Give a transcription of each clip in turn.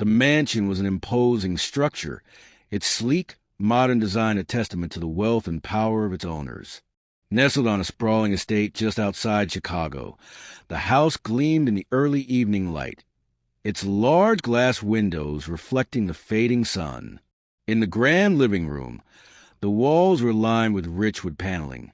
The mansion was an imposing structure, its sleek, modern design a testament to the wealth and power of its owners. Nestled on a sprawling estate just outside Chicago, the house gleamed in the early evening light, its large glass windows reflecting the fading sun. In the grand living room, the walls were lined with rich wood paneling,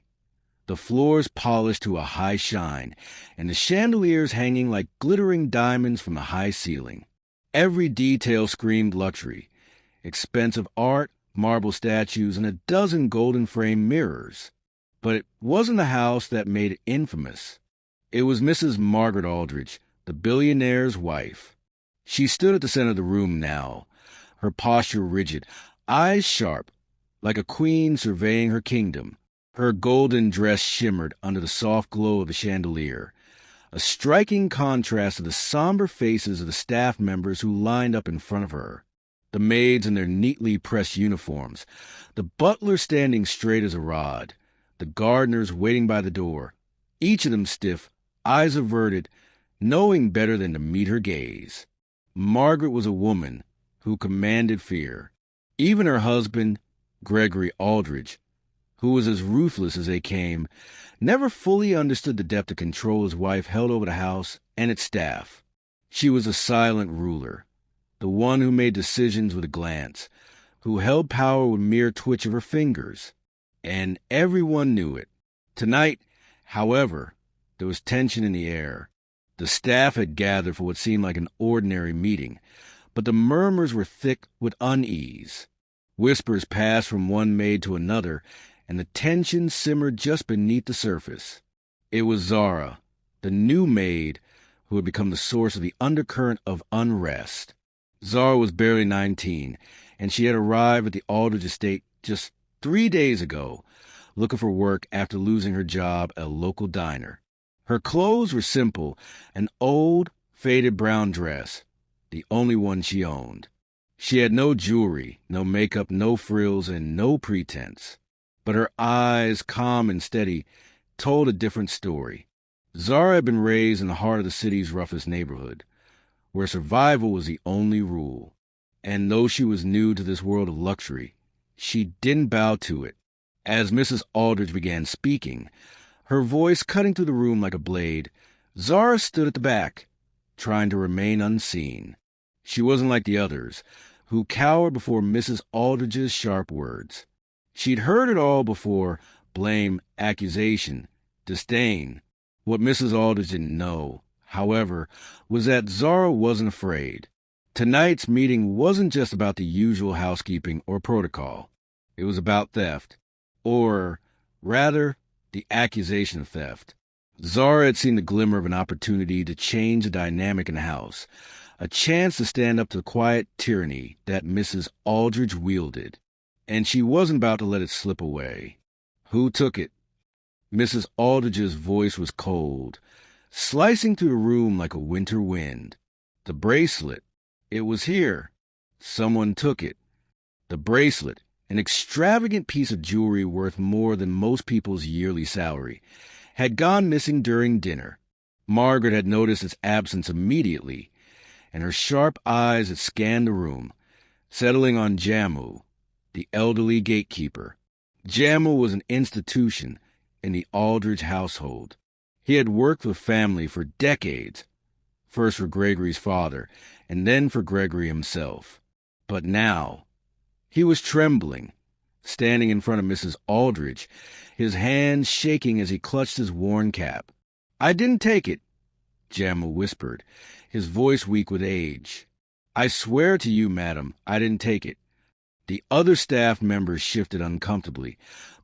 the floors polished to a high shine, and the chandeliers hanging like glittering diamonds from the high ceiling. Every detail screamed luxury, expensive art, marble statues, and a dozen golden-framed mirrors. But it wasn't the house that made it infamous. It was Mrs. Margaret Aldrich, the billionaire's wife. She stood at the center of the room now, her posture rigid, eyes sharp, like a queen surveying her kingdom. Her golden dress shimmered under the soft glow of the chandelier, a striking contrast to the somber faces of the staff members who lined up in front of her. The maids in their neatly pressed uniforms, the butler standing straight as a rod, the gardeners waiting by the door, each of them stiff, eyes averted, knowing better than to meet her gaze. Margaret was a woman who commanded fear. Even her husband, Gregory Aldrich, who was as ruthless as they came, never fully understood the depth of control his wife held over the house and its staff. She was a silent ruler, the one who made decisions with a glance, who held power with a mere twitch of her fingers. And everyone knew it. Tonight, however, there was tension in the air. The staff had gathered for what seemed like an ordinary meeting, but the murmurs were thick with unease. Whispers passed from one maid to another, and the tension simmered just beneath the surface. It was Zara, the new maid, who had become the source of the undercurrent of unrest. Zara was barely 19, and she had arrived at the Aldrich estate just 3 days ago, looking for work after losing her job at a local diner. Her clothes were simple, an old, faded brown dress, the only one she owned. She had no jewelry, no makeup, no frills, and no pretense. But her eyes, calm and steady, told a different story. Zara had been raised in the heart of the city's roughest neighborhood, where survival was the only rule. And though she was new to this world of luxury, she didn't bow to it. As Mrs. Aldrich began speaking, her voice cutting through the room like a blade, Zara stood at the back, trying to remain unseen. She wasn't like the others, who cowered before Mrs. Aldrich's sharp words. She'd heard it all before: blame, accusation, disdain. What Mrs. Aldrich didn't know, however, was that Zara wasn't afraid. Tonight's meeting wasn't just about the usual housekeeping or protocol. It was about theft, or, rather, the accusation of theft. Zara had seen the glimmer of an opportunity to change the dynamic in the house, a chance to stand up to the quiet tyranny that Mrs. Aldrich wielded, and she wasn't about to let it slip away. Who took it? Mrs. Aldrich's voice was cold, slicing through the room like a winter wind. The bracelet. It was here. Someone took it. The bracelet, an extravagant piece of jewelry worth more than most people's yearly salary, had gone missing during dinner. Margaret had noticed its absence immediately, and her sharp eyes had scanned the room, settling on Jammu, the elderly gatekeeper. Jammu was an institution in the Aldrich household. He had worked with family for decades, first for Gregory's father, and then for Gregory himself. But now, he was trembling, standing in front of Mrs. Aldrich, his hands shaking as he clutched his worn cap. "I didn't take it," Jammu whispered, his voice weak with age. "I swear to you, madam, I didn't take it." The other staff members shifted uncomfortably,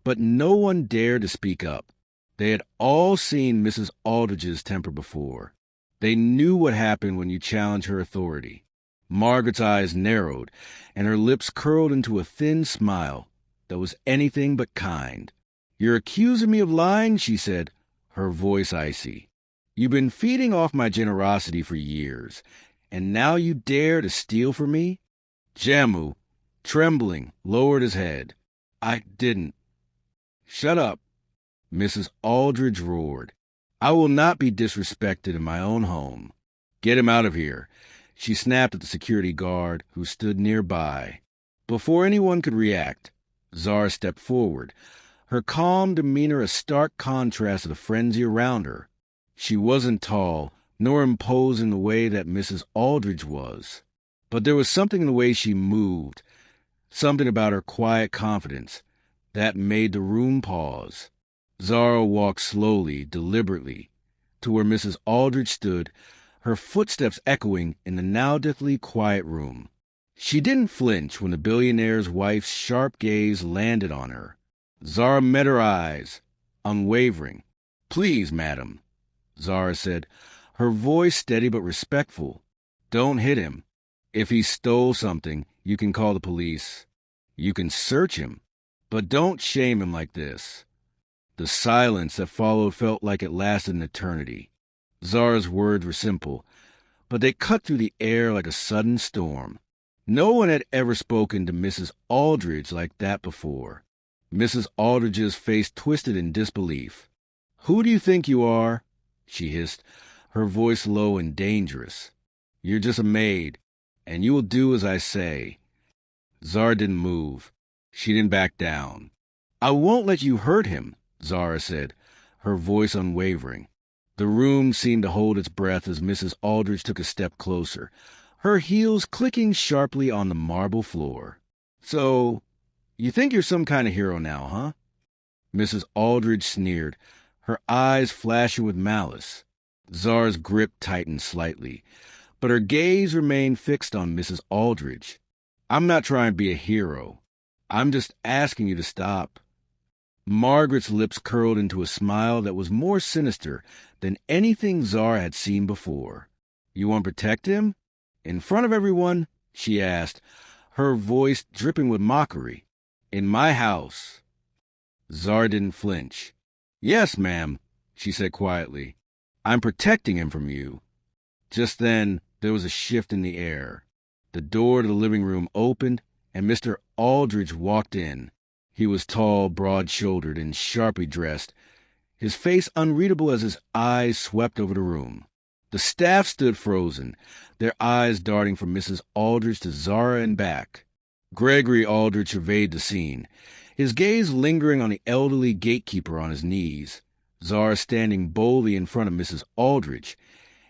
but no one dared to speak up. They had all seen Mrs. Aldrich's temper before. They knew what happened when you challenged her authority. Margaret's eyes narrowed, and her lips curled into a thin smile that was anything but kind. "You're accusing me of lying," she said, her voice icy. "You've been feeding off my generosity for years, and now you dare to steal from me?" Jammu, trembling, lowered his head. "I didn't." "Shut up," Mrs. Aldrich roared. "I will not be disrespected in my own home. Get him out of here. She snapped at the security guard, who stood nearby. Before anyone could react, Zara stepped forward, her calm demeanor a stark contrast to the frenzy around her. She wasn't tall, nor imposing the way that Mrs. Aldridge was. But there was something in the way she moved, something about her quiet confidence, that made the room pause. Zara walked slowly, deliberately, to where Mrs. Aldridge stood, her footsteps echoing in the now deathly quiet room. She didn't flinch when the billionaire's wife's sharp gaze landed on her. Zara met her eyes, unwavering. "Please, madam," Zara said, her voice steady but respectful. "Don't hit him. If he stole something, you can call the police. You can search him, but don't shame him like this." The silence that followed felt like it lasted an eternity. Zara's words were simple, but they cut through the air like a sudden storm. No one had ever spoken to Mrs. Aldridge like that before. Mrs. Aldridge's face twisted in disbelief. "Who do you think you are?" she hissed, her voice low and dangerous. "You're just a maid, and you will do as I say." Zara didn't move. She didn't back down. "I won't let you hurt him," Zara said, her voice unwavering. The room seemed to hold its breath as Mrs. Aldridge took a step closer, her heels clicking sharply on the marble floor. "So, you think you're some kind of hero now, huh?" Mrs. Aldridge sneered, her eyes flashing with malice. Zara's grip tightened slightly, but her gaze remained fixed on Mrs. Aldridge. "I'm not trying to be a hero. I'm just asking you to stop." Margaret's lips curled into a smile that was more sinister than anything Zara had seen before. "You want to protect him? In front of everyone?" she asked, her voice dripping with mockery. "In my house?" Zara didn't flinch. "Yes, ma'am," she said quietly. "I'm protecting him from you." Just then, there was a shift in the air. The door to the living room opened, and Mr. Aldridge walked in. He was tall, broad-shouldered, and sharply dressed, his face unreadable as his eyes swept over the room. The staff stood frozen, their eyes darting from Mrs. Aldridge to Zara and back. Gregory Aldridge surveyed the scene, his gaze lingering on the elderly gatekeeper on his knees, Zara standing boldly in front of Mrs. Aldridge,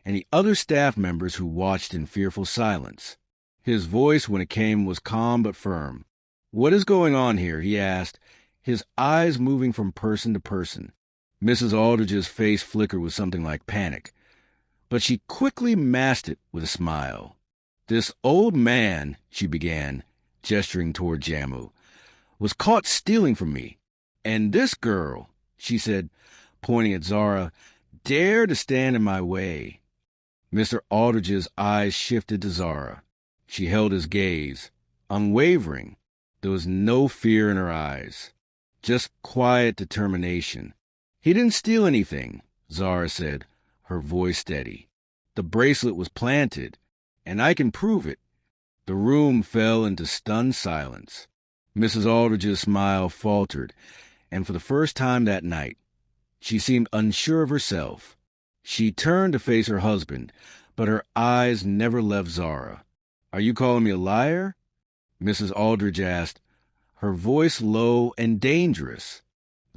and the other staff members who watched in fearful silence. His voice, when it came, was calm but firm. "What is going on here?" he asked, his eyes moving from person to person. Mrs. Aldridge's face flickered with something like panic, but she quickly masked it with a smile. "This old man," she began, gesturing toward Jammu, "was caught stealing from me. And this girl," she said, pointing at Zara, "dared to stand in my way." Mr. Aldridge's eyes shifted to Zara. She held his gaze, unwavering. There was no fear in her eyes, just quiet determination. "He didn't steal anything," Zara said, her voice steady. "The bracelet was planted, and I can prove it." The room fell into stunned silence. Mrs. Aldridge's smile faltered, and for the first time that night, she seemed unsure of herself. She turned to face her husband, but her eyes never left Zara. "Are you calling me a liar?" Mrs. Aldridge asked, her voice low and dangerous.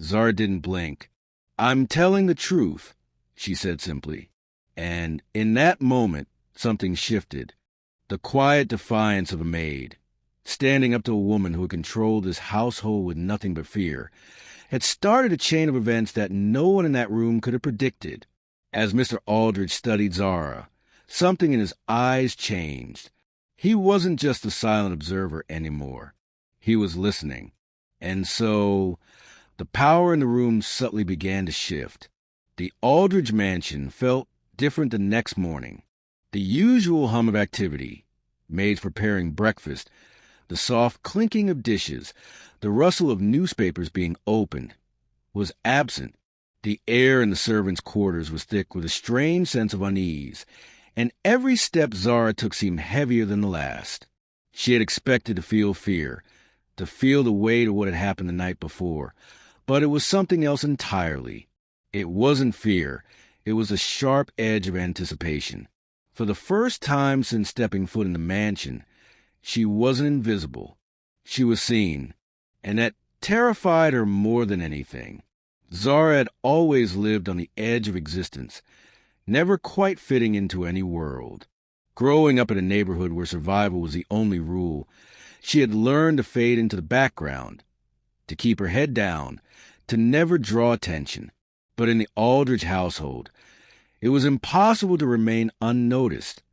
Zara didn't blink. "I'm telling the truth," she said simply. And in that moment, something shifted. The quiet defiance of a maid, standing up to a woman who had controlled this household with nothing but fear, had started a chain of events that no one in that room could have predicted. As Mr. Aldridge studied Zara, something in his eyes changed. He wasn't just a silent observer anymore. He was listening. And so, the power in the room subtly began to shift. The Aldridge mansion felt different the next morning. The usual hum of activity, maids preparing breakfast, the soft clinking of dishes, the rustle of newspapers being opened, was absent. The air in the servants' quarters was thick with a strange sense of unease, and every step Zara took seemed heavier than the last. She had expected to feel fear, to feel the weight of what had happened the night before, but it was something else entirely. It wasn't fear. It was a sharp edge of anticipation. For the first time since stepping foot in the mansion, she wasn't invisible. She was seen, and that terrified her more than anything. Zara had always lived on the edge of existence, never quite fitting into any world. Growing up in a neighborhood where survival was the only rule, she had learned to fade into the background, to keep her head down, to never draw attention. But in the Aldrich household, it was impossible to remain unnoticed,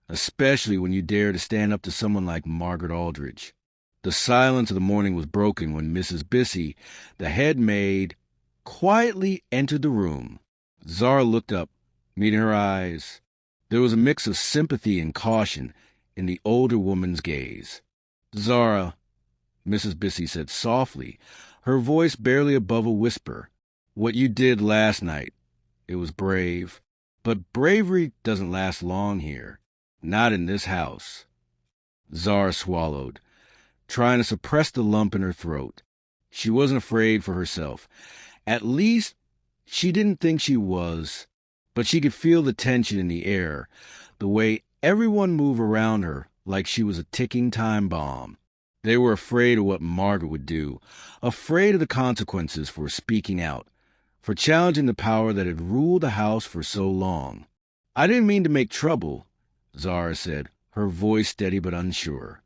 especially when you dare to stand up to someone like Margaret Aldrich. The silence of the morning was broken when Mrs. Bissy, the head maid, quietly entered the room. Zara looked up, meeting her eyes. There was a mix of sympathy and caution in the older woman's gaze. "Zara," Mrs. Bissy said softly, her voice barely above a whisper, "what you did last night, it was brave. But bravery doesn't last long here. Not in this house." Zara swallowed, trying to suppress the lump in her throat. She wasn't afraid for herself. At least, she didn't think she was. But she could feel the tension in the air, the way everyone moved around her like she was a ticking time bomb. They were afraid of what Margaret would do, afraid of the consequences for speaking out, for challenging the power that had ruled the house for so long. "I didn't mean to make trouble," Zara said, her voice steady but unsure.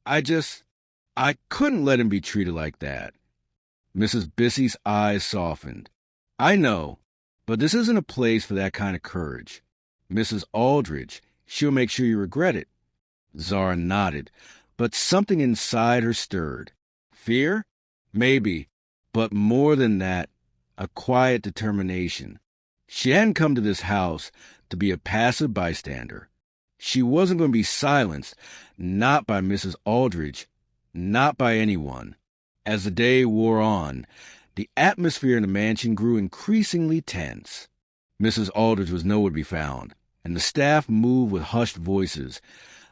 I couldn't let him be treated like that." Mrs. Bissy's eyes softened. "I know, but this isn't a place for that kind of courage. Mrs. Aldrich, she'll make sure you regret it." Zara nodded, but something inside her stirred. Fear? Maybe, but more than that, a quiet determination. She hadn't come to this house to be a passive bystander. She wasn't going to be silenced, not by Mrs. Aldrich, not by anyone. As the day wore on, the atmosphere in the mansion grew increasingly tense. Mrs. Aldrich was nowhere to be found, and the staff moved with hushed voices,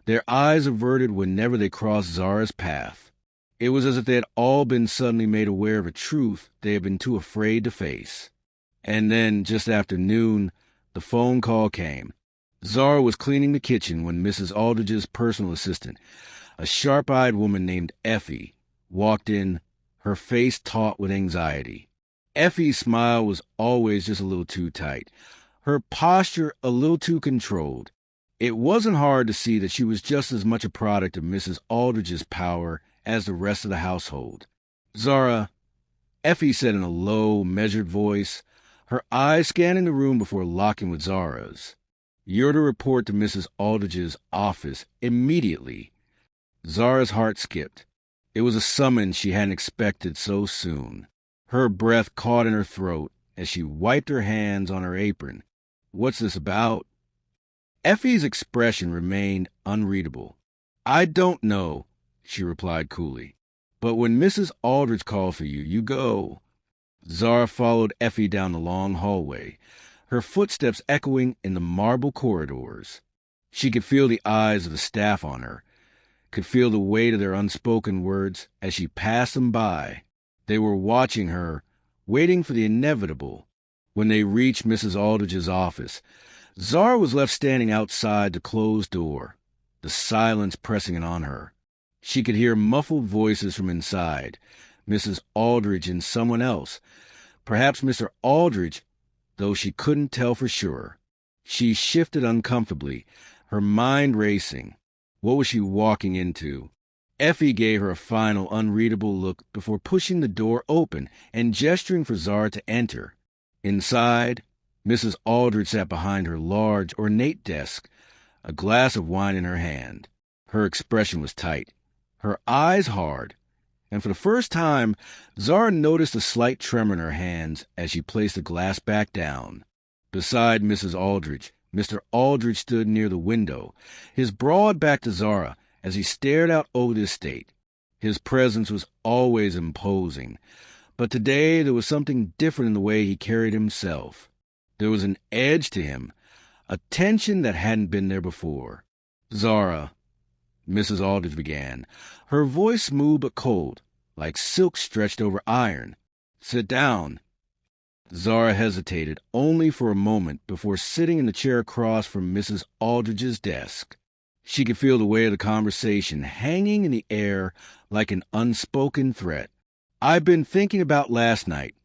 their eyes averted whenever they crossed Zara's path. It was as if they had all been suddenly made aware of a truth they had been too afraid to face. And then, just after noon, the phone call came. Zara was cleaning the kitchen when Mrs. Aldrich's personal assistant, a sharp-eyed woman named Effie, walked in, her face taut with anxiety. Effie's smile was always just a little too tight, her posture a little too controlled. It wasn't hard to see that she was just as much a product of Mrs. Aldrich's power as the rest of the household. "Zara," Effie said in a low, measured voice, her eyes scanning the room before locking with Zara's. "You're to report to Mrs. Aldrich's office immediately." Zara's heart skipped. It was a summons she hadn't expected so soon. Her breath caught in her throat as she wiped her hands on her apron. "What's this about?" Effie's expression remained unreadable. "I don't know," she replied coolly. "But when Mrs. Aldrich called for you, you go." Zara followed Effie down the long hallway, her footsteps echoing in the marble corridors. She could feel the eyes of the staff on her, could feel the weight of their unspoken words as she passed them by. They were watching her, waiting for the inevitable. When they reached Mrs. Aldrich's office, Zara was left standing outside the closed door, the silence pressing in on her. She could hear muffled voices from inside, Mrs. Aldrich and someone else, perhaps Mr. Aldrich, though she couldn't tell for sure. She shifted uncomfortably, her mind racing. What was she walking into? Effie gave her a final unreadable look before pushing the door open and gesturing for Zara to enter. Inside, Mrs. Aldrich sat behind her large, ornate desk, a glass of wine in her hand. Her expression was tight, her eyes hard, and for the first time, Zara noticed a slight tremor in her hands as she placed the glass back down. Beside Mrs. Aldrich, Mr. Aldrich stood near the window, his broad back to Zara as he stared out over the estate. His presence was always imposing, but today there was something different in the way he carried himself. There was an edge to him, a tension that hadn't been there before. "Zara," Mrs. Aldrich began, her voice smooth but cold, like silk stretched over iron. "Sit down." Zara hesitated only for a moment before sitting in the chair across from Mrs. Aldridge's desk. She could feel the weight of the conversation hanging in the air like an unspoken threat. "I've been thinking about last night,"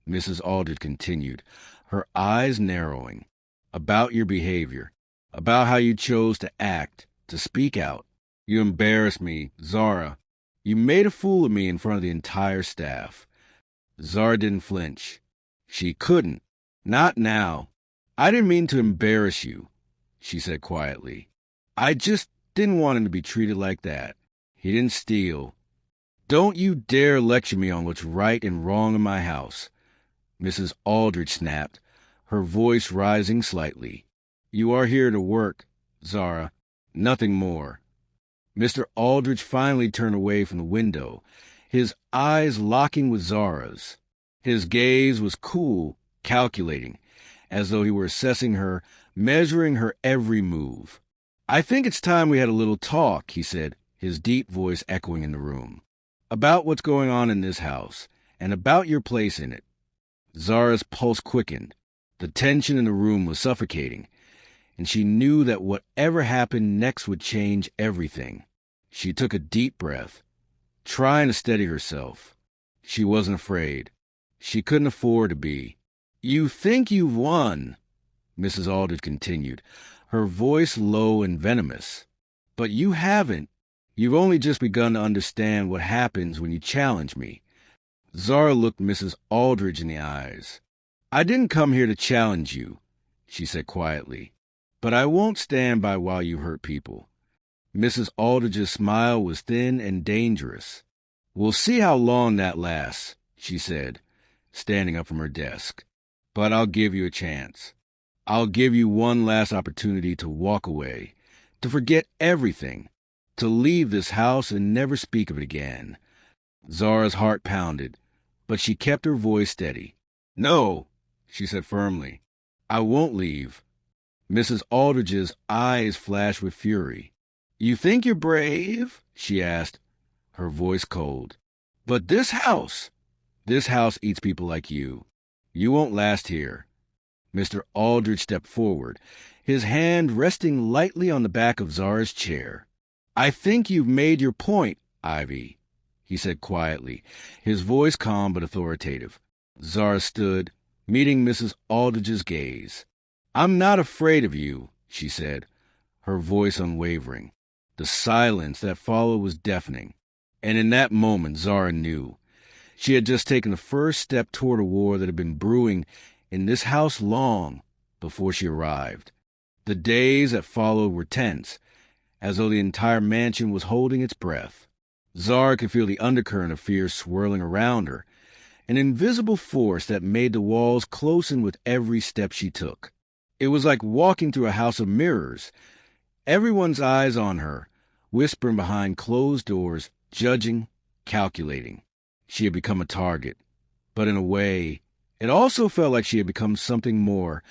Mrs. Aldridge continued, her eyes narrowing. "About your behavior. About how you chose to act, to speak out. You embarrassed me, Zara. You made a fool of me in front of the entire staff." Zara didn't flinch. She couldn't. "Not now. I didn't mean to embarrass you," she said quietly. "I just didn't want him to be treated like that. He didn't steal. Don't you dare lecture me on what's right and wrong in my house," Mrs. Aldridge snapped, her voice rising slightly. "You are here to work, Zara. Nothing more." Mr. Aldridge finally turned away from the window, his eyes locking with Zara's. His gaze was cool, calculating, as though he were assessing her, measuring her every move. "I think it's time we had a little talk," he said, his deep voice echoing in the room. "About what's going on in this house, and about your place in it." Zara's pulse quickened. The tension in the room was suffocating, and she knew that whatever happened next would change everything. She took a deep breath, trying to steady herself. She wasn't afraid. She couldn't afford to be. "You think you've won," Mrs. Aldridge continued, her voice low and venomous. "But you haven't. You've only just begun to understand what happens when you challenge me." Zara looked Mrs. Aldridge in the eyes. "I didn't come here to challenge you," she said quietly. "But I won't stand by while you hurt people." Mrs. Aldridge's smile was thin and dangerous. "We'll see how long that lasts," she said, standing up from her desk. "But I'll give you a chance. I'll give you one last opportunity to walk away, to forget everything, to leave this house and never speak of it again." Zara's heart pounded, but she kept her voice steady. "No," she said firmly. "I won't leave." Mrs. Aldridge's eyes flashed with fury. "You think you're brave?" she asked, her voice cold. "But this house eats people like you. You won't last here." Mr. Aldridge stepped forward, his hand resting lightly on the back of Zara's chair. "I think you've made your point, Ivy," he said quietly, his voice calm but authoritative. Zara stood, meeting Mrs. Aldridge's gaze. "I'm not afraid of you," she said, her voice unwavering. The silence that followed was deafening, and in that moment Zara knew. She had just taken the first step toward a war that had been brewing in this house long before she arrived. The days that followed were tense, as though the entire mansion was holding its breath. Zara could feel the undercurrent of fear swirling around her, an invisible force that made the walls closen with every step she took. It was like walking through a house of mirrors, everyone's eyes on her, whispering behind closed doors, judging, calculating. She had become a target, but in a way, it also felt like she had become something more,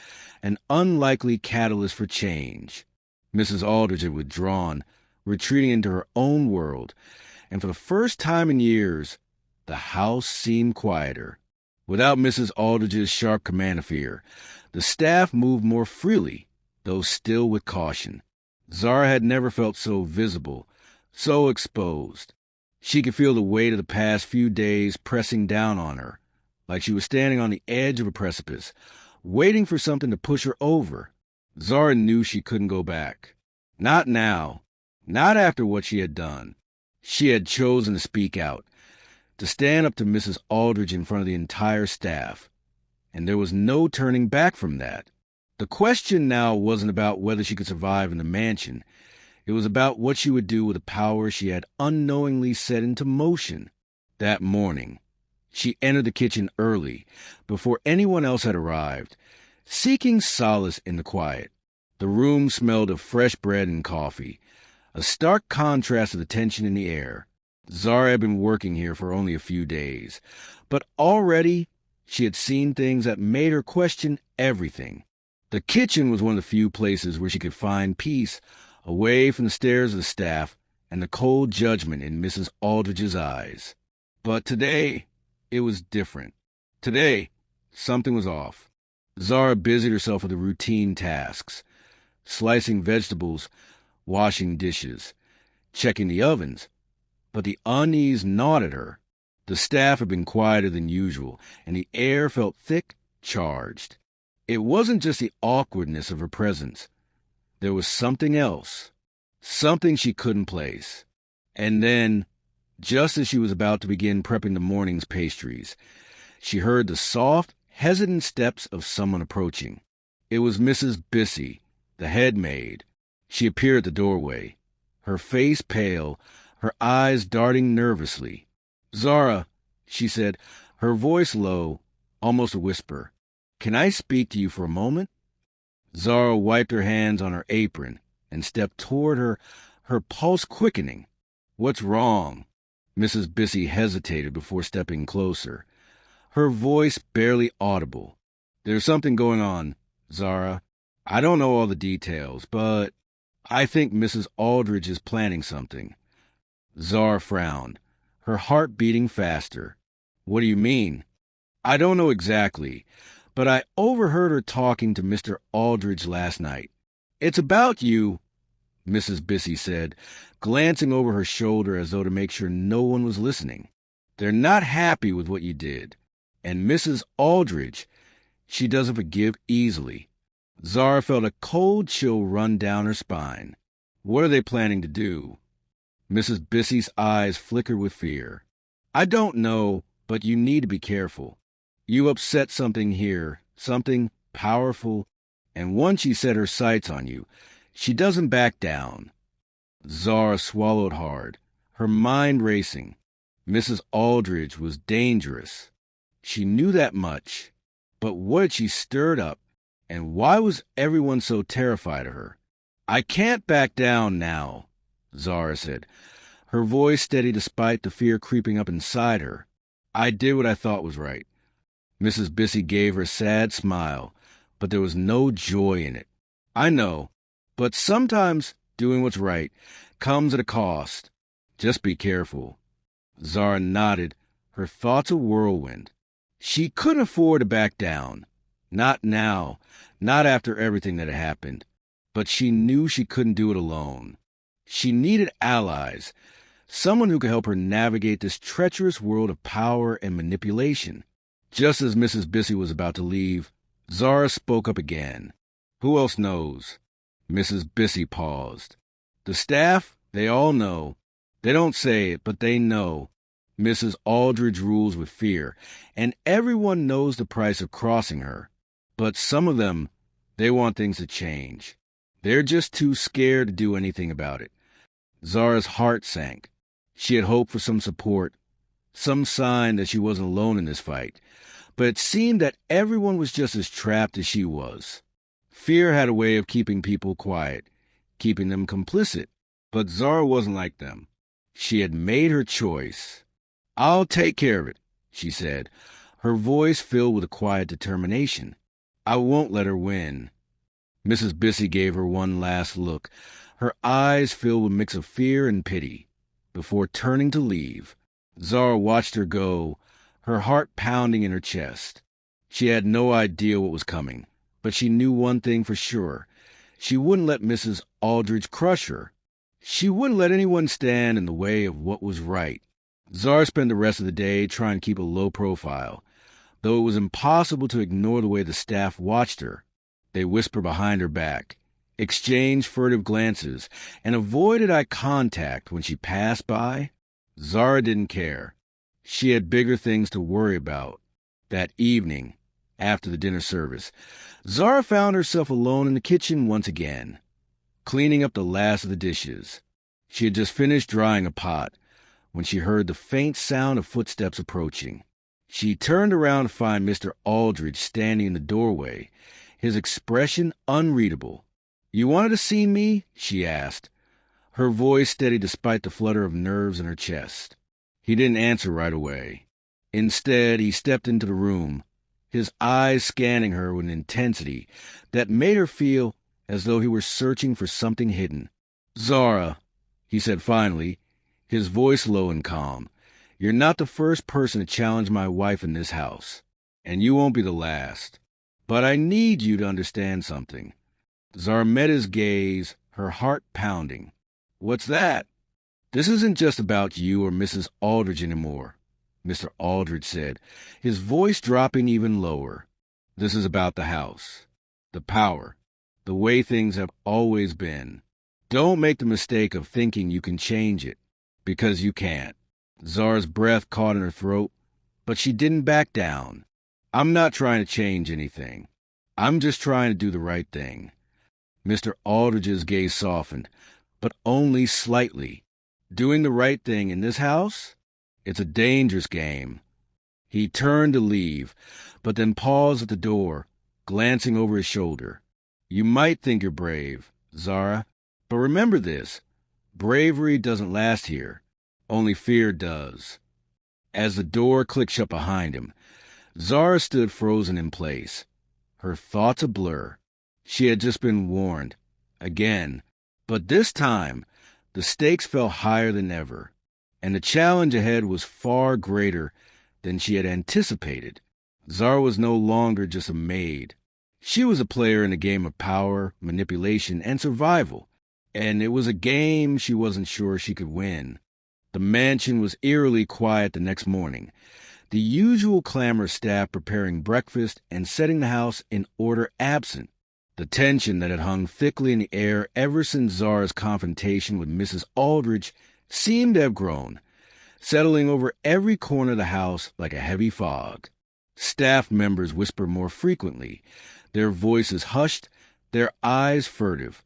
an unlikely catalyst for change. Mrs. Aldridge had withdrawn, retreating into her own world, and for the first time in years, the house seemed quieter. Without Mrs. Aldridge's sharp command of fear, the staff moved more freely, though still with caution. Zara had never felt so visible, so exposed. She could feel the weight of the past few days pressing down on her, like she was standing on the edge of a precipice, waiting for something to push her over. Zara knew she couldn't go back. Not now. Not after what she had done. She had chosen to speak out, to stand up to Mrs. Aldridge in front of the entire staff, and there was no turning back from that. The question now wasn't about whether she could survive in the mansion. It was about what she would do with the power she had unknowingly set into motion. That morning, she entered the kitchen early, before anyone else had arrived, seeking solace in the quiet. The room smelled of fresh bread and coffee, a stark contrast to the tension in the air. Zara had been working here for only a few days, but already she had seen things that made her question everything. The kitchen was one of the few places where she could find peace, away from the stares of the staff and the cold judgment in Mrs. Aldridge's eyes. But today, it was different. Today, Something was off. Zara busied herself with the routine tasks, slicing vegetables, washing dishes, checking the ovens. But the unease gnawed at her. The staff had been quieter than usual, and the air felt thick, charged. It wasn't just the awkwardness of her presence. There was something else, something she couldn't place. And then, just as she was about to begin prepping the morning's pastries, she heard the soft, hesitant steps of someone approaching. It was Mrs. Bissy, the head maid. She appeared at the doorway, her face pale, her eyes darting nervously. "Zara," she said, her voice low, almost a whisper, "can I speak to you for a moment?" Zara wiped her hands on her apron and stepped toward her, her pulse quickening. "What's wrong?" Mrs. Bissy hesitated before stepping closer, her voice barely audible. "There's something going on, Zara. I don't know all the details, but I think Mrs. Aldridge is planning something." Zara frowned, her heart beating faster. "What do you mean?" "I don't know exactly, but I overheard her talking to Mr. Aldridge last night." "It's about you," Mrs. Bissy said, glancing over her shoulder as though to make sure no one was listening. "They're not happy with what you did. And Mrs. Aldridge, she doesn't forgive easily." Zara felt a cold chill run down her spine. "What are they planning to do?" Mrs. Bissy's eyes flickered with fear. "I don't know, but you need to be careful. You upset something here, something powerful, and once she set her sights on you, she doesn't back down." Zara swallowed hard, her mind racing. Mrs. Aldridge was dangerous. She knew that much. But what had she stirred up, and why was everyone so terrified of her? "I can't back down now," Zara said, her voice steady despite the fear creeping up inside her. "I did what I thought was right." Mrs. Bissy gave her a sad smile, but there was no joy in it. "I know, but sometimes doing what's right comes at a cost. Just be careful." Zara nodded, her thoughts a whirlwind. She couldn't afford to back down. Not now, not after everything that had happened. But she knew she couldn't do it alone. She needed allies, someone who could help her navigate this treacherous world of power and manipulation. Just as Mrs. Bissy was about to leave, Zara spoke up again. "Who else knows?" Mrs. Bissy paused. "The staff, they all know. They don't say it, but they know. Mrs. Aldridge rules with fear, and everyone knows the price of crossing her. But some of them, they want things to change. They're just too scared to do anything about it." Zara's heart sank. She had hoped for some support, some sign that she wasn't alone in this fight. But it seemed that everyone was just as trapped as she was. Fear had a way of keeping people quiet, keeping them complicit. But Zara wasn't like them. She had made her choice. "I'll take care of it," she said, her voice filled with a quiet determination. "I won't let her win." Mrs. Bissy gave her one last look, her eyes filled with a mix of fear and pity. Before turning to leave, Zara watched her go, her heart pounding in her chest. She had no idea what was coming, but she knew one thing for sure. She wouldn't let Mrs. Aldridge crush her. She wouldn't let anyone stand in the way of what was right. Zara spent the rest of the day trying to keep a low profile, though it was impossible to ignore the way the staff watched her. They whispered behind her back, exchanged furtive glances, and avoided eye contact when she passed by. Zara didn't care. She had bigger things to worry about. That evening, after the dinner service, Zara found herself alone in the kitchen once again, cleaning up the last of the dishes. She had just finished drying a pot when she heard the faint sound of footsteps approaching. She turned around to find Mr. Aldridge standing in the doorway, his expression unreadable. "You wanted to see me?" she asked, her voice steady despite the flutter of nerves in her chest. He didn't answer right away. Instead, he stepped into the room, his eyes scanning her with an intensity that made her feel as though he were searching for something hidden. "Zara," he said finally, his voice low and calm, "you're not the first person to challenge my wife in this house. and you won't be the last. But I need you to understand something." Zara met his gaze, her heart pounding. "What's that?" "This isn't just about you or Mrs. Aldrich anymore," Mr. Aldrich said, his voice dropping even lower. "This is about the house, the power, the way things have always been. Don't make the mistake of thinking you can change it, because you can't." Zara's breath caught in her throat, but she didn't back down. "I'm not trying to change anything. I'm just trying to do the right thing." Mr. Aldrich's gaze softened, but only slightly. "Doing the right thing in this house? It's a dangerous game." He turned to leave, but then paused at the door, glancing over his shoulder. "You might think you're brave, Zara, but remember this. Bravery doesn't last here. Only fear does." As the door clicked shut behind him, Zara stood frozen in place, her thoughts a blur. She had just been warned. Again. But this time, the stakes felt higher than ever, and the challenge ahead was far greater than she had anticipated. Zara was no longer just a maid. She was a player in a game of power, manipulation, and survival, and it was a game she wasn't sure she could win. The mansion was eerily quiet the next morning, the usual clamor of staff preparing breakfast and setting the house in order absent. The tension that had hung thickly in the air ever since Zara's confrontation with Mrs. Aldrich seemed to have grown, settling over every corner of the house like a heavy fog. Staff members whispered more frequently, their voices hushed, their eyes furtive,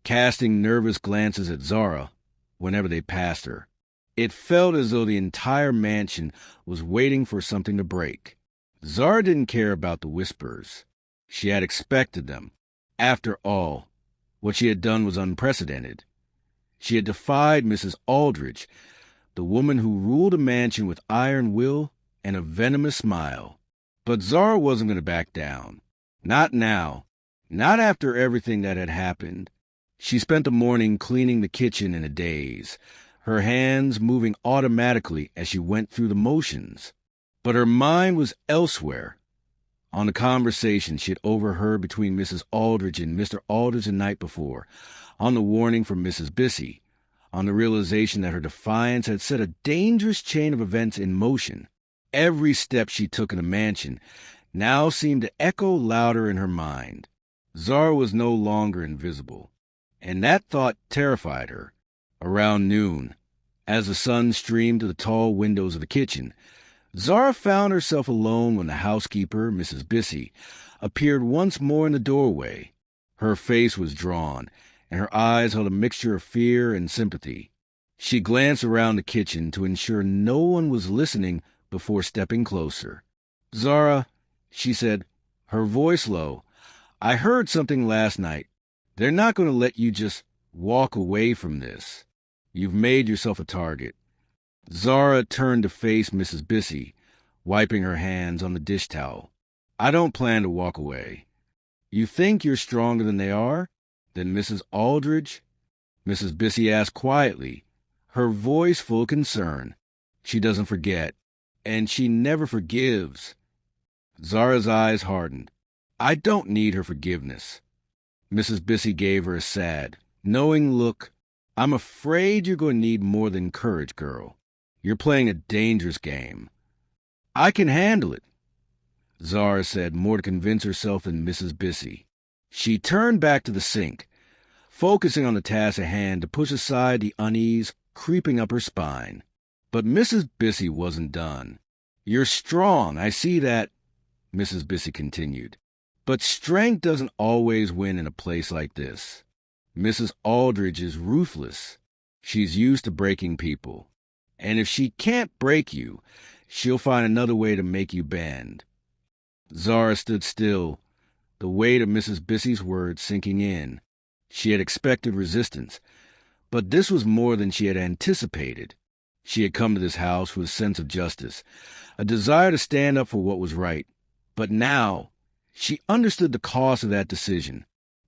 casting nervous glances at Zara whenever they passed her. It felt as though the entire mansion was waiting for something to break. Zara didn't care about the whispers. She had expected them. After all, what she had done was unprecedented. She had defied Mrs. Aldrich, the woman who ruled a mansion with iron will and a venomous smile. But Zara wasn't going to back down. Not now. Not after everything that had happened. She spent the morning cleaning the kitchen in a daze, her hands moving automatically as she went through the motions. But her mind was elsewhere, on the conversation she had overheard between Mrs. Aldrich and Mr. Aldrich the night before, on the warning from Mrs. Bissy, on the realization that her defiance had set a dangerous chain of events in motion. Every step she took in the mansion now seemed to echo louder in her mind. Zara was no longer invisible, and that thought terrified her. Around noon, as the sun streamed to the tall windows of the kitchen, Zara found herself alone when the housekeeper, Mrs. Bissy, appeared once more in the doorway. Her face was drawn, and her eyes held a mixture of fear and sympathy. She glanced around the kitchen to ensure no one was listening before stepping closer. "Zara," she said, her voice low, "I heard something last night. They're not going to let you just walk away from this. You've made yourself a target." Zara turned to face Mrs. Bissy, wiping her hands on the dish towel. "I don't plan to walk away." "You think you're stronger than they are? Than Mrs. Aldrich?" Mrs. Bissy asked quietly, her voice full of concern. "She doesn't forget, and she never forgives." Zara's eyes hardened. "I don't need her forgiveness." Mrs. Bissy gave her a sad, knowing look. "I'm afraid you're going to need more than courage, girl. You're playing a dangerous game." "I can handle it," Zara said, more to convince herself than Mrs. Bissy. She turned back to the sink, focusing on the task at hand to push aside the unease creeping up her spine. But Mrs. Bissy wasn't done. "You're strong, I see that," Mrs. Bissy continued. "But strength doesn't always win in a place like this. Mrs. Aldrich is ruthless. She's used to breaking people. And if she can't break you, she'll find another way to make you bend." Zara stood still, the weight of Mrs. Bissy's words sinking in. She had expected resistance, but this was more than she had anticipated. She had come to this house with a sense of justice, a desire to stand up for what was right. But now, she understood the cost of that decision.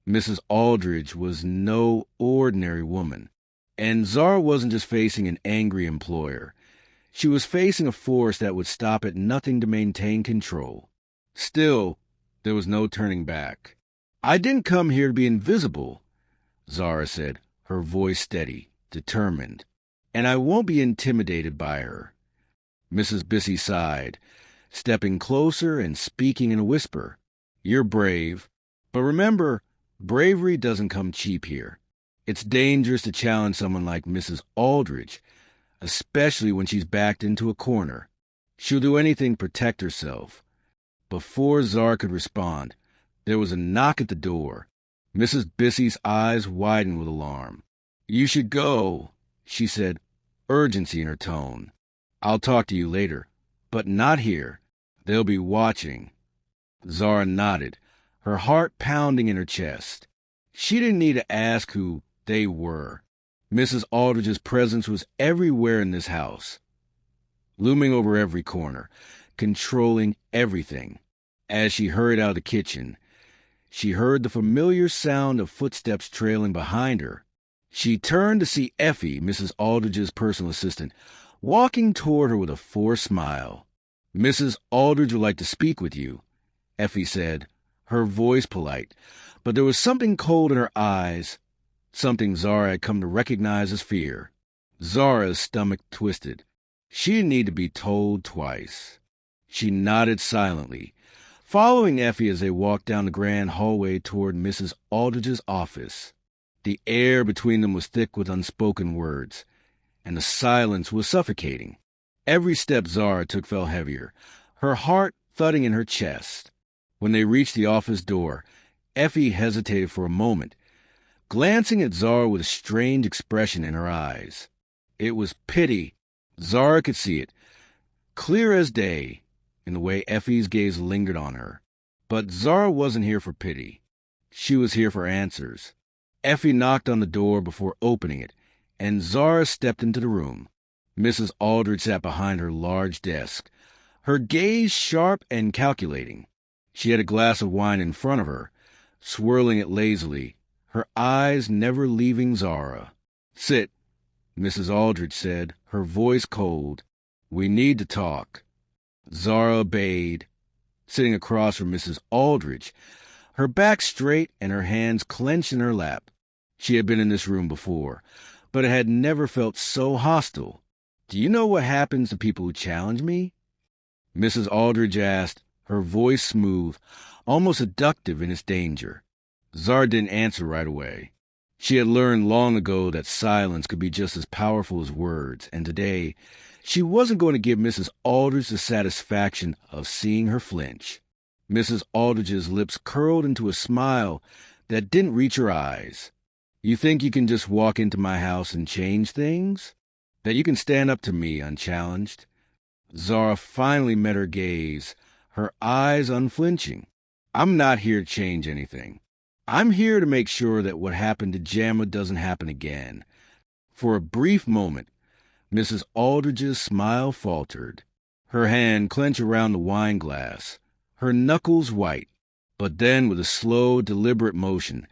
Mrs. Aldrich was no ordinary woman. And Zara wasn't just facing an angry employer. She was facing a force that would stop at nothing to maintain control. Still, there was no turning back. "I didn't come here to be invisible," Zara said, her voice steady, determined. "And I won't be intimidated by her." Mrs. Bissy sighed, stepping closer and speaking in a whisper. "You're brave. But remember, bravery doesn't come cheap here. It's dangerous to challenge someone like Mrs. Aldrich, especially when she's backed into a corner. She'll do anything to protect herself." Before Zara could respond, there was a knock at the door. Mrs. Bissy's eyes widened with alarm. "You should go," she said, urgency in her tone. "I'll talk to you later, but not here. They'll be watching." Zara nodded, her heart pounding in her chest. She didn't need to ask who they were. Mrs. Aldrich's presence was everywhere in this house, looming over every corner, controlling everything. As she hurried out of the kitchen, she heard the familiar sound of footsteps trailing behind her. She turned to see Effie, Mrs. Aldrich's personal assistant, walking toward her with a forced smile. "Mrs. Aldrich would like to speak with you," Effie said, her voice polite, but there was something cold in her eyes, something Zara had come to recognize as fear. Zara's stomach twisted. She didn't need to be told twice. She nodded silently, following Effie as they walked down the grand hallway toward Mrs. Aldrich's office. The air between them was thick with unspoken words, and the silence was suffocating. Every step Zara took felt heavier, her heart thudding in her chest. When they reached the office door, Effie hesitated for a moment, glancing at Zara with a strange expression in her eyes. It was pity. Zara could see it, clear as day, in the way Effie's gaze lingered on her. But Zara wasn't here for pity. She was here for answers. Effie knocked on the door before opening it, and Zara stepped into the room. Mrs. Aldrich sat behind her large desk, her gaze sharp and calculating. She had a glass of wine in front of her, swirling it lazily, her eyes never leaving Zara. "Sit," Mrs. Aldrich said, her voice cold. "We need to talk." Zara obeyed, sitting across from Mrs. Aldrich, her back straight and her hands clenched in her lap. She had been in this room before, but it had never felt so hostile. "Do you know what happens to people who challenge me?" Mrs. Aldrich asked, her voice smooth, almost seductive in its danger. Zara didn't answer right away. She had learned long ago that silence could be just as powerful as words, and today she wasn't going to give Mrs. Aldrich the satisfaction of seeing her flinch. Mrs. Aldrich's lips curled into a smile that didn't reach her eyes. "You think you can just walk into my house and change things? That you can stand up to me unchallenged?" Zara finally met her gaze, her eyes unflinching. "I'm not here to change anything. I'm here to make sure that what happened to Gemma doesn't happen again." For a brief moment, Mrs. Aldrich's smile faltered. Her hand clenched around the wine glass, her knuckles white. But then, with a slow, deliberate motion,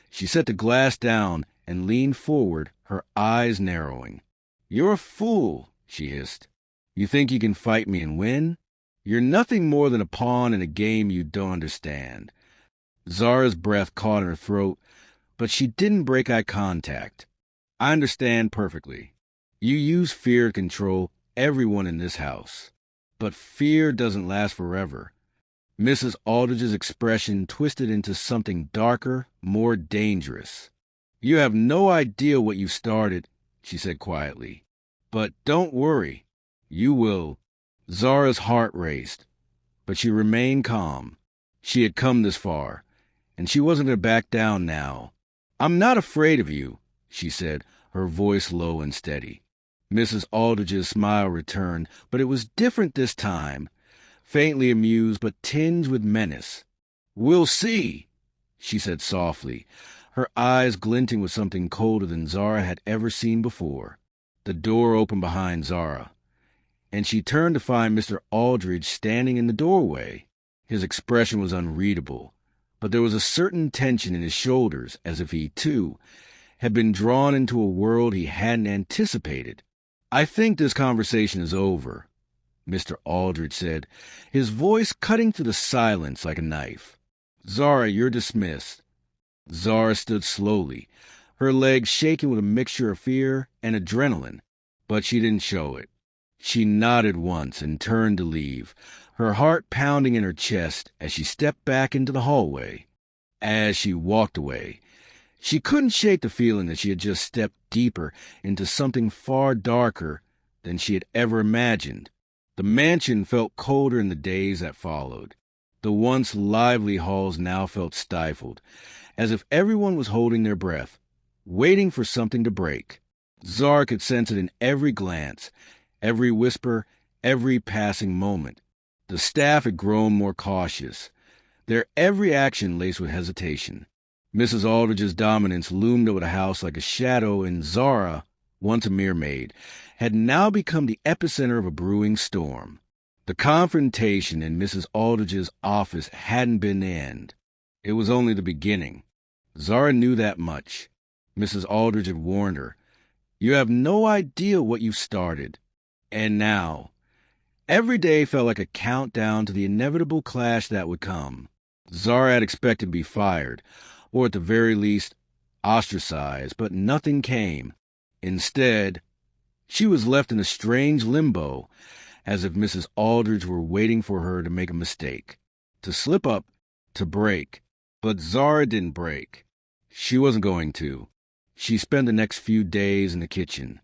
she set the glass down and leaned forward, her eyes narrowing. "You're a fool," she hissed. "You think you can fight me and win? You're nothing more than a pawn in a game you don't understand." Zara's breath caught in her throat, but she didn't break eye contact. "I understand perfectly. You use fear to control everyone in this house. But fear doesn't last forever." Mrs. Aldrich's expression twisted into something darker, more dangerous. "You have no idea what you started," she said quietly. "But don't worry. You will." Zara's heart raced, but she remained calm. She had come this far, and she wasn't going to back down now. "I'm not afraid of you," she said, her voice low and steady. Mrs. Aldrich's smile returned, but it was different this time, faintly amused but tinged with menace. "We'll see," she said softly, her eyes glinting with something colder than Zara had ever seen before. The door opened behind Zara, and she turned to find Mr. Aldrich standing in the doorway. His expression was unreadable, but there was a certain tension in his shoulders, as if he, too, had been drawn into a world he hadn't anticipated. "I think this conversation is over," Mr. Aldrich said, his voice cutting through the silence like a knife. "Zara, you're dismissed." Zara stood slowly, her legs shaking with a mixture of fear and adrenaline, but she didn't show it. She nodded once and turned to leave, her heart pounding in her chest as she stepped back into the hallway. As she walked away, she couldn't shake the feeling that she had just stepped deeper into something far darker than she had ever imagined. The mansion felt colder in the days that followed. The once lively halls now felt stifled, as if everyone was holding their breath, waiting for something to break. Zara could sense it in every glance, every whisper, every passing moment. The staff had grown more cautious, their every action laced with hesitation. Mrs. Aldrich's dominance loomed over the house like a shadow, and Zara, once a mere maid, had now become the epicenter of a brewing storm. The confrontation in Mrs. Aldrich's office hadn't been the end. It was only the beginning. Zara knew that much. Mrs. Aldrich had warned her, "You have no idea what you've started." And now, every day felt like a countdown to the inevitable clash that would come. Zara had expected to be fired, or at the very least, ostracized, but nothing came. Instead, she was left in a strange limbo, as if Mrs. Aldrich were waiting for her to make a mistake, to slip up, to break. But Zara didn't break. She wasn't going to. She spent the next few days in the kitchen,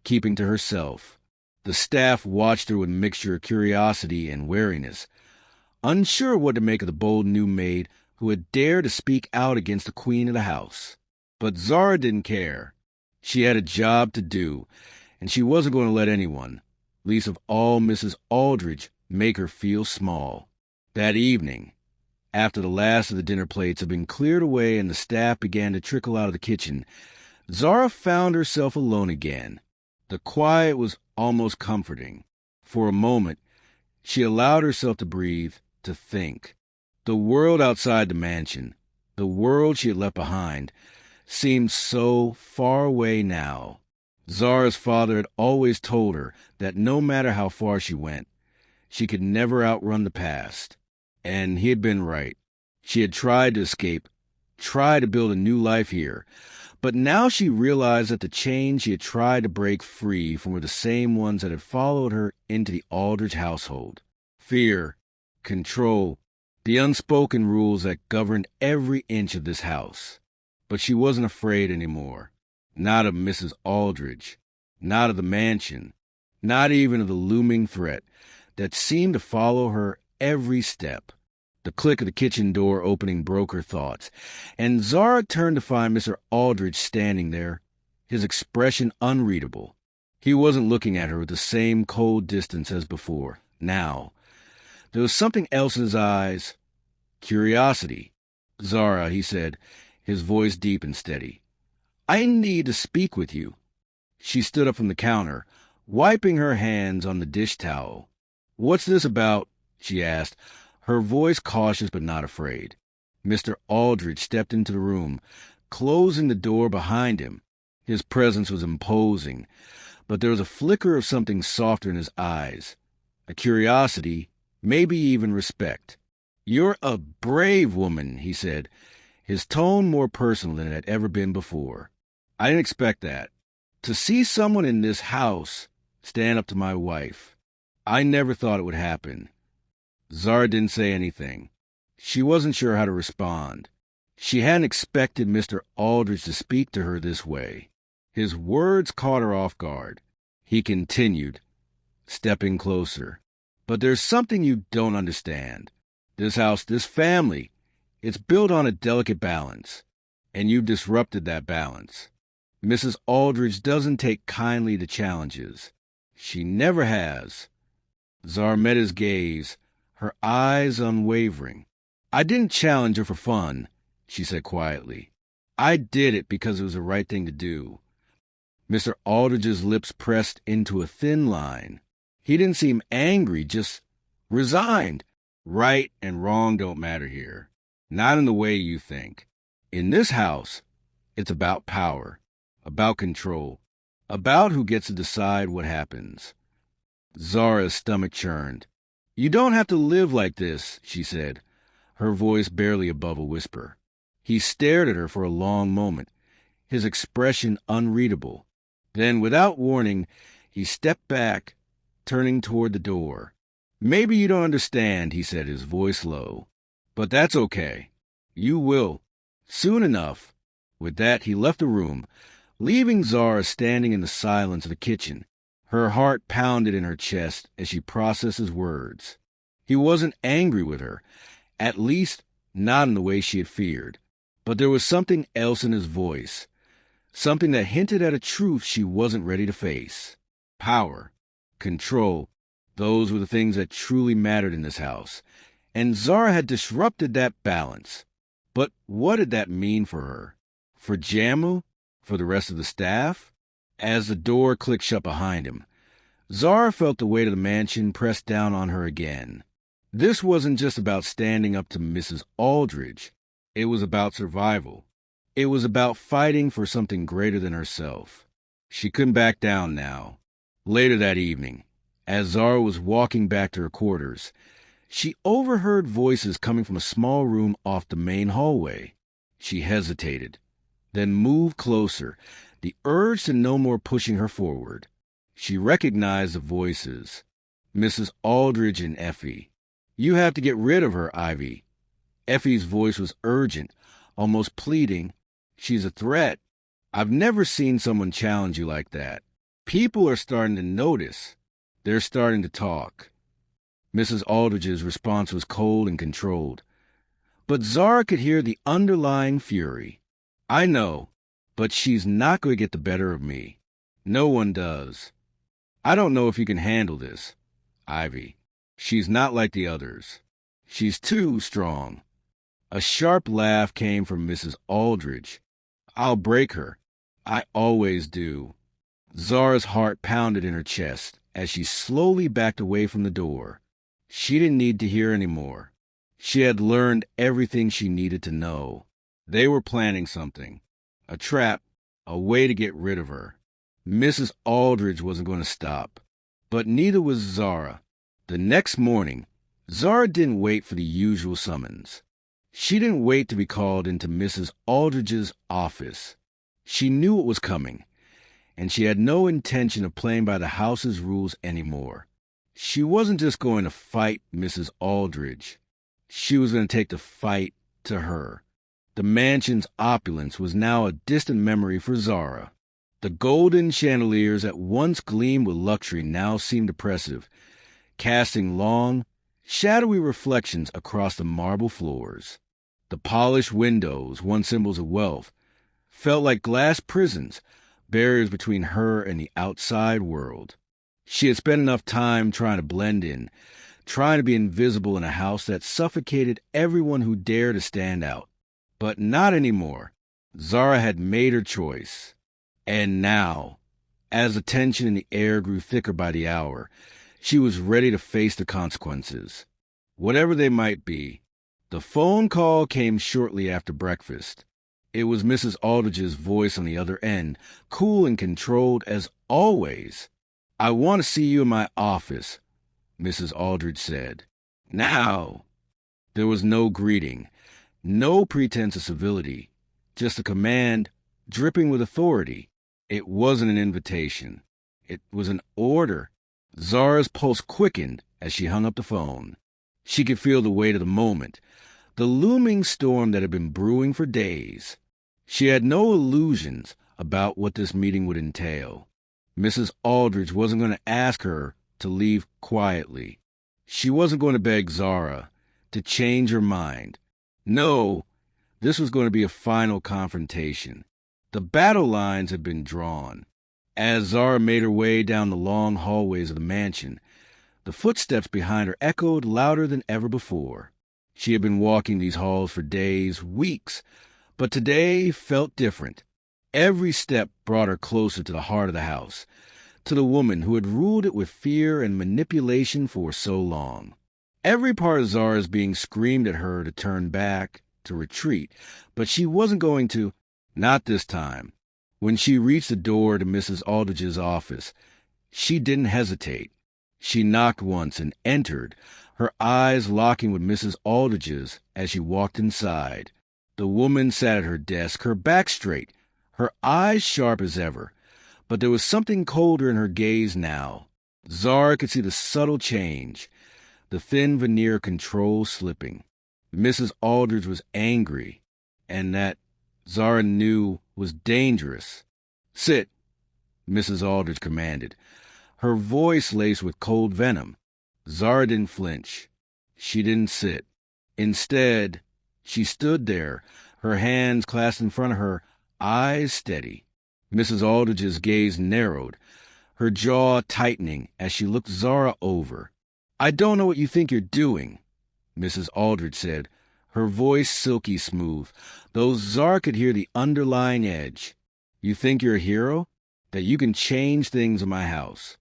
keeping to herself. The staff watched her with a mixture of curiosity and wariness, unsure what to make of the bold new maid who had dared to speak out against the queen of the house. But Zara didn't care. She had a job to do, and she wasn't going to let anyone, least of all Mrs. Aldrich, make her feel small. That evening, after the last of the dinner plates had been cleared away and the staff began to trickle out of the kitchen, Zara found herself alone again. The quiet was almost comforting. For a moment, she allowed herself to breathe, to think. The world outside the mansion, the world she had left behind, seemed so far away now. Zara's father had always told her that no matter how far she went, she could never outrun the past. And he had been right. She had tried to escape, tried to build a new life here, but now she realized that the chains she had tried to break free from were the same ones that had followed her into the Aldrich household. Fear, control, the unspoken rules that governed every inch of this house. But she wasn't afraid anymore. Not of Mrs. Aldrich, not of the mansion, not even of the looming threat that seemed to follow her every step. The click of the kitchen door opening broke her thoughts, and Zara turned to find Mr. Aldrich standing there, his expression unreadable. He wasn't looking at her with the same cold distance as before. Now, there was something else in his eyes. Curiosity. "Zara," he said, his voice deep and steady, "I need to speak with you." She stood up from the counter, wiping her hands on the dish towel. "What's this about?" she asked, her voice cautious but not afraid. Mr. Aldrich stepped into the room, closing the door behind him. His presence was imposing, but there was a flicker of something softer in his eyes, a curiosity, maybe even respect. "You're a brave woman," he said, his tone more personal than it had ever been before. "I didn't expect that. To see someone in this house stand up to my wife. I never thought it would happen." Zara didn't say anything. She wasn't sure how to respond. She hadn't expected Mr. Aldrich to speak to her this way. His words caught her off guard. He continued, stepping closer. "But there's something you don't understand. This house, this family, it's built on a delicate balance, and you've disrupted that balance. Mrs. Aldrich doesn't take kindly to challenges. She never has." Zara met his gaze, her eyes unwavering. "I didn't challenge her for fun," she said quietly. "I did it because it was the right thing to do." Mr. Aldrich's lips pressed into a thin line. He didn't seem angry, just resigned. "Right and wrong don't matter here. Not in the way you think. In this house, it's about power, about control, about who gets to decide what happens." Zara's stomach churned. "You don't have to live like this," she said, her voice barely above a whisper. He stared at her for a long moment, his expression unreadable. Then, without warning, he stepped back, turning toward the door. "Maybe you don't understand," he said, his voice low. "But that's okay. You will. Soon enough." With that, he left the room, leaving Zara standing in the silence of the kitchen. Her heart pounded in her chest as she processed his words. He wasn't angry with her, at least not in the way she had feared. But there was something else in his voice, something that hinted at a truth she wasn't ready to face. Power, control, those were the things that truly mattered in this house, and Zara had disrupted that balance. But what did that mean for her? For Jammu? For the rest of the staff? As the door clicked shut behind him, Zara felt the weight of the mansion press down on her again. This wasn't just about standing up to Mrs. Aldridge. It was about survival. It was about fighting for something greater than herself. She couldn't back down now. Later that evening, as Zara was walking back to her quarters, she overheard voices coming from a small room off the main hallway. She hesitated, then moved closer, the urge to no more pushing her forward. She recognized the voices. Mrs. Aldridge and Effie. "You have to get rid of her, Ivy." Effie's voice was urgent, almost pleading. "She's a threat. I've never seen someone challenge you like that. People are starting to notice. They're starting to talk." Mrs. Aldridge's response was cold and controlled. But Zara could hear the underlying fury. "I know, but she's not going to get the better of me. No one does. I don't know if you can handle this, Ivy. She's not like the others. She's too strong." A sharp laugh came from Mrs. Aldridge. "I'll break her. I always do." Zara's heart pounded in her chest as she slowly backed away from the door. She didn't need to hear any more. She had learned everything she needed to know. They were planning something. A trap, a way to get rid of her. Mrs. Aldridge wasn't going to stop. But neither was Zara. The next morning, Zara didn't wait for the usual summons. She didn't wait to be called into Mrs. Aldridge's office. She knew what was coming, and she had no intention of playing by the house's rules anymore. She wasn't just going to fight Mrs. Aldridge. She was going to take the fight to her. The mansion's opulence was now a distant memory for Zara. The golden chandeliers that once gleamed with luxury now seemed oppressive, casting long, shadowy reflections across the marble floors. The polished windows, once symbols of wealth, felt like glass prisons, barriers between her and the outside world. She had spent enough time trying to blend in, trying to be invisible in a house that suffocated everyone who dared to stand out. But not anymore. Zara had made her choice. And now, as the tension in the air grew thicker by the hour, she was ready to face the consequences, whatever they might be. The phone call came shortly after breakfast. It was Mrs. Aldridge's voice on the other end, cool and controlled as always. "I want to see you in my office," Mrs. Aldridge said. "Now." There was no greeting, no pretense of civility, just a command dripping with authority. It wasn't an invitation. It was an order. Zara's pulse quickened as she hung up the phone. She could feel the weight of the moment, the looming storm that had been brewing for days. She had no illusions about what this meeting would entail. Mrs. Aldridge wasn't going to ask her to leave quietly. She wasn't going to beg Zara to change her mind. No, this was going to be a final confrontation. The battle lines had been drawn. As Zara made her way down the long hallways of the mansion, the footsteps behind her echoed louder than ever before. She had been walking these halls for days, weeks, but today felt different. Every step brought her closer to the heart of the house, to the woman who had ruled it with fear and manipulation for so long. Every part of Zara's being screamed at her to turn back, to retreat, but she wasn't going to. Not this time. When she reached the door to Mrs. Aldridge's office, she didn't hesitate. She knocked once and entered, her eyes locking with Mrs. Aldrich's as she walked inside. The woman sat at her desk, her back straight, her eyes sharp as ever, but there was something colder in her gaze now. Zara could see the subtle change, the thin veneer of control slipping. Mrs. Aldrich was angry, and that, Zara knew, was dangerous. "Sit," Mrs. Aldrich commanded, her voice laced with cold venom. Zara didn't flinch. She didn't sit. Instead, she stood there, her hands clasped in front of her, eyes steady. Mrs. Aldrich's gaze narrowed, her jaw tightening as she looked Zara over. "I don't know what you think you're doing," Mrs. Aldrich said, her voice silky smooth, though Zara could hear the underlying edge. "You think you're a hero? That you can change things in my house?"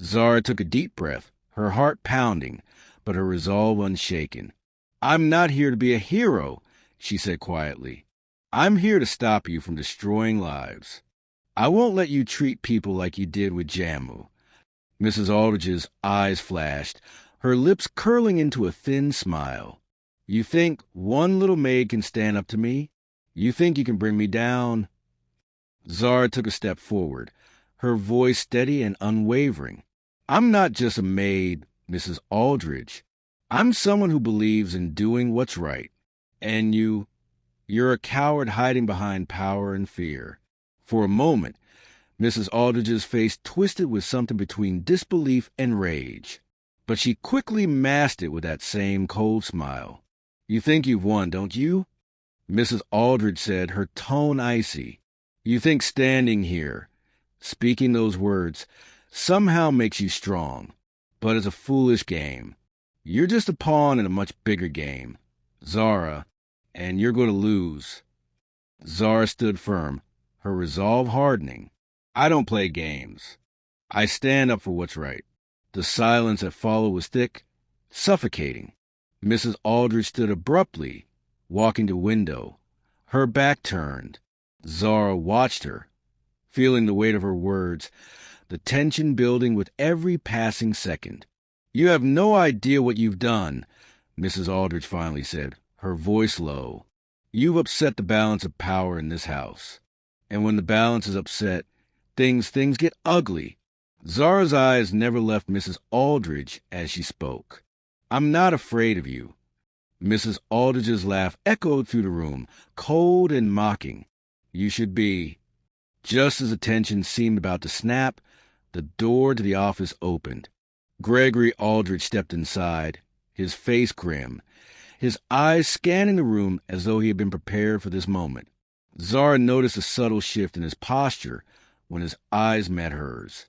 Zara took a deep breath, her heart pounding, but her resolve unshaken. "I'm not here to be a hero," she said quietly. "I'm here to stop you from destroying lives. I won't let you treat people like you did with Jammu." Mrs. Aldrich's eyes flashed, her lips curling into a thin smile. "You think one little maid can stand up to me? You think you can bring me down?" Zara took a step forward, her voice steady and unwavering. "I'm not just a maid, Mrs. Aldrich. I'm someone who believes in doing what's right. And you're a coward hiding behind power and fear." For a moment, Mrs. Aldrich's face twisted with something between disbelief and rage, but she quickly masked it with that same cold smile. "You think you've won, don't you?" Mrs. Aldrich said, her tone icy. "You think standing here, speaking those words, somehow makes you strong, but it's a foolish game. You're just a pawn in a much bigger game, Zara, and you're going to lose." Zara stood firm, her resolve hardening. "I don't play games. I stand up for what's right." The silence that followed was thick, suffocating. Mrs. Aldrich stood abruptly, walking to the window, her back turned. Zara watched her, feeling the weight of her words, the tension building with every passing second. "You have no idea what you've done," Mrs. Aldrich finally said, her voice low. "You've upset the balance of power in this house. And when the balance is upset, things get ugly." Zara's eyes never left Mrs. Aldrich as she spoke. "I'm not afraid of you." Mrs. Aldrich's laugh echoed through the room, cold and mocking. "You should be." Just as the tension seemed about to snap, the door to the office opened. Gregory Aldrich stepped inside, his face grim, his eyes scanning the room as though he had been prepared for this moment. Zara noticed a subtle shift in his posture when his eyes met hers.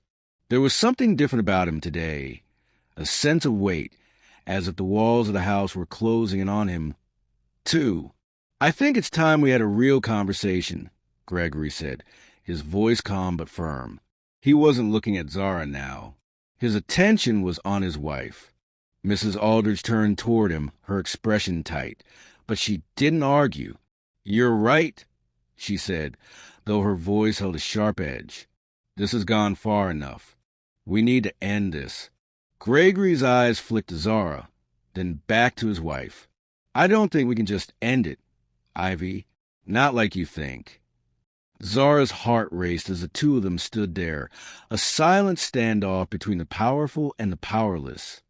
There was something different about him today, a sense of weight, as if the walls of the house were closing in on him, too. "I think it's time we had a real conversation," Gregory said, his voice calm but firm. He wasn't looking at Zara now. His attention was on his wife. Mrs. Aldrich turned toward him, her expression tight, but she didn't argue. "You're right," she said, though her voice held a sharp edge. "This has gone far enough. We need to end this." Gregory's eyes flicked to Zara, then back to his wife. "I don't think we can just end it, Ivy. Not like you think." Zara's heart raced as the two of them stood there, a silent standoff between the powerful and the powerless.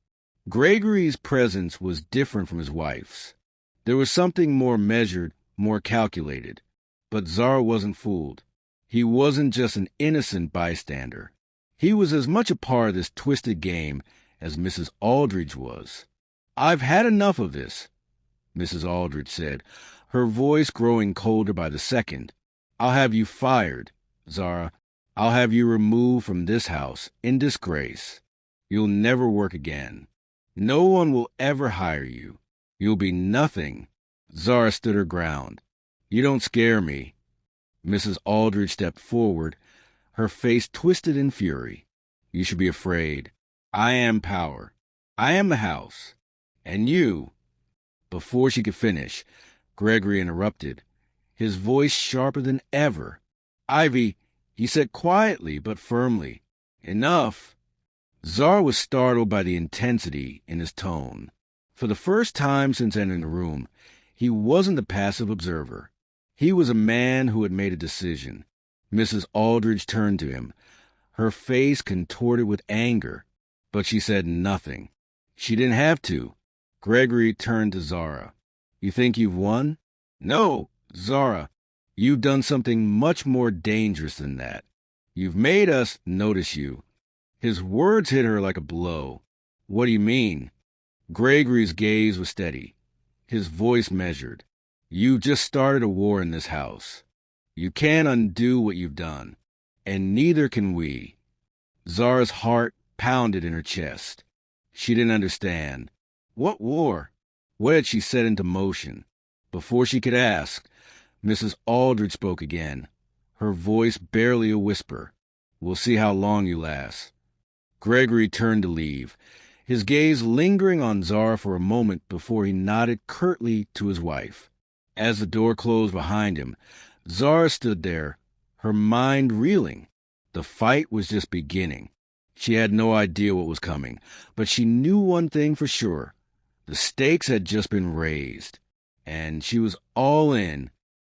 Gregory's presence was different from his wife's. There was something more measured, more calculated. But Zara wasn't fooled. He wasn't just an innocent bystander. He was as much a part of this twisted game as Mrs. Aldrich was. "I've had enough of this," Mrs. Aldrich said, her voice growing colder by the second. "I'll have you fired, Zara. I'll have you removed from this house in disgrace. You'll never work again. No one will ever hire you. You'll be nothing." Zara stood her ground. "You don't scare me." Mrs. Aldrich stepped forward, her face twisted in fury. "You should be afraid. I am power. I am the house. And you—" Before she could finish, Gregory interrupted, his voice sharper than ever. "Ivy," he said quietly but firmly, "enough." Zara was startled by the intensity in his tone. For the first time since entering the room, he wasn't a passive observer. He was a man who had made a decision. Mrs. Aldridge turned to him, her face contorted with anger, but she said nothing. She didn't have to. Gregory turned to Zara. You think you've won? No, Zara. You've done something much more dangerous than that. You've made us notice you. His words hit her like a blow. What do you mean? Gregory's gaze was steady, his voice measured. You've just started a war in this house. You can't undo what you've done, and neither can we. Zara's heart pounded in her chest. She didn't understand. What war? What had she set into motion? Before she could ask, Mrs. Aldridge spoke again, her voice barely a whisper. We'll see how long you last. Gregory turned to leave, his gaze lingering on Zara for a moment before he nodded curtly to his wife. As the door closed behind him, Zara stood there, her mind reeling. The fight was just beginning. She had no idea what was coming, but she knew one thing for sure. The stakes had just been raised, and she was all in